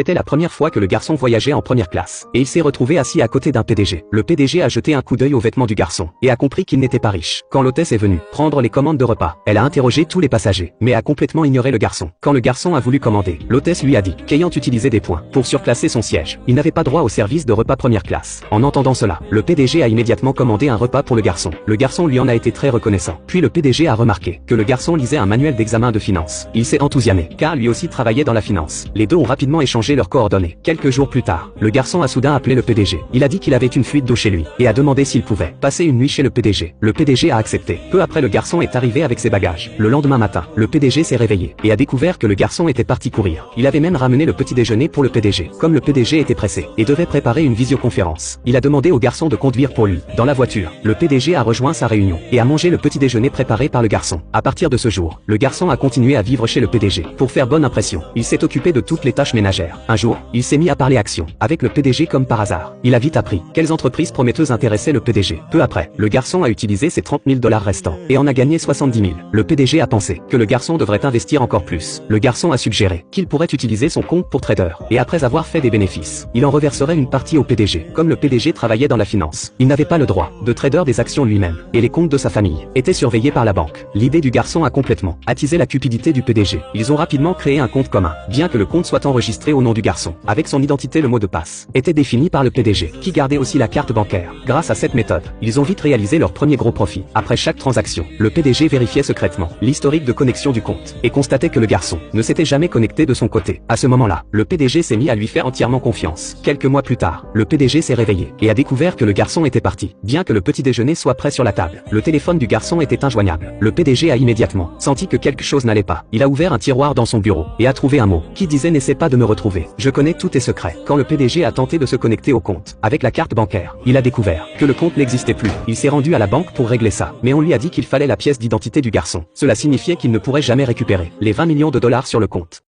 C'était la première fois que le garçon voyageait en première classe, et il s'est retrouvé assis à côté d'un PDG. Le PDG a jeté un coup d'œil aux vêtements du garçon, et a compris qu'il n'était pas riche. Quand l'hôtesse est venue prendre les commandes de repas, elle a interrogé tous les passagers, mais a complètement ignoré le garçon. Quand le garçon a voulu commander, l'hôtesse lui a dit qu'ayant utilisé des points pour surclasser son siège, il n'avait pas droit au service de repas première classe. En entendant cela, le PDG a immédiatement commandé un repas pour le garçon. Le garçon lui en a été très reconnaissant. Puis le PDG a remarqué que le garçon lisait un manuel d'examen de finance. Il s'est enthousiasmé, car lui aussi travaillait dans la finance. Les deux ont rapidement échangé leurs coordonnées. Quelques jours plus tard, le garçon a soudain appelé le PDG. Il a dit qu'il avait une fuite d'eau chez lui, et a demandé s'il pouvait passer une nuit chez le PDG. Le PDG a accepté. Peu après, le garçon est arrivé avec ses bagages. Le lendemain matin, le PDG s'est réveillé, et a découvert que le garçon était parti courir. Il avait même ramené le petit déjeuner pour le PDG. Comme le PDG était pressé, et devait préparer une visioconférence, il a demandé au garçon de conduire pour lui. Dans la voiture, le PDG a rejoint sa réunion, et a mangé le petit déjeuner préparé par le garçon. À partir de ce jour, le garçon a continué à vivre chez le PDG. Pour faire bonne impression, il s'est occupé de toutes les tâches ménagères. Un jour, il s'est mis à parler action avec le PDG comme par hasard. Il a vite appris quelles entreprises prometteuses intéressaient le PDG. Peu après, le garçon a utilisé ses 30 000 $ restants et en a gagné 70 000. Le PDG a pensé que le garçon devrait investir encore plus. Le garçon a suggéré qu'il pourrait utiliser son compte pour trader et après avoir fait des bénéfices, il en reverserait une partie au PDG. Comme le PDG travaillait dans la finance, il n'avait pas le droit de trader des actions lui-même et les comptes de sa famille étaient surveillés par la banque. L'idée du garçon a complètement attisé la cupidité du PDG. Ils ont rapidement créé un compte commun, bien que le compte soit enregistré au nom du garçon. Avec son identité, le mot de passe était défini par le PDG, qui gardait aussi la carte bancaire. Grâce à cette méthode, ils ont vite réalisé leur premier gros profit. Après chaque transaction, le PDG vérifiait secrètement l'historique de connexion du compte et constatait que le garçon ne s'était jamais connecté de son côté. À ce moment-là, le PDG s'est mis à lui faire entièrement confiance. Quelques mois plus tard, le PDG s'est réveillé et a découvert que le garçon était parti. Bien que le petit déjeuner soit prêt sur la table, le téléphone du garçon était injoignable. Le PDG a immédiatement senti que quelque chose n'allait pas. Il a ouvert un tiroir dans son bureau et a trouvé un mot qui disait: n'essaie pas de me retrouver. Je connais tous tes secrets. Quand le PDG a tenté de se connecter au compte avec la carte bancaire, il a découvert que le compte n'existait plus. Il s'est rendu à la banque pour régler ça, mais on lui a dit qu'il fallait la pièce d'identité du garçon. Cela signifiait qu'il ne pourrait jamais récupérer les 20 millions de $ sur le compte.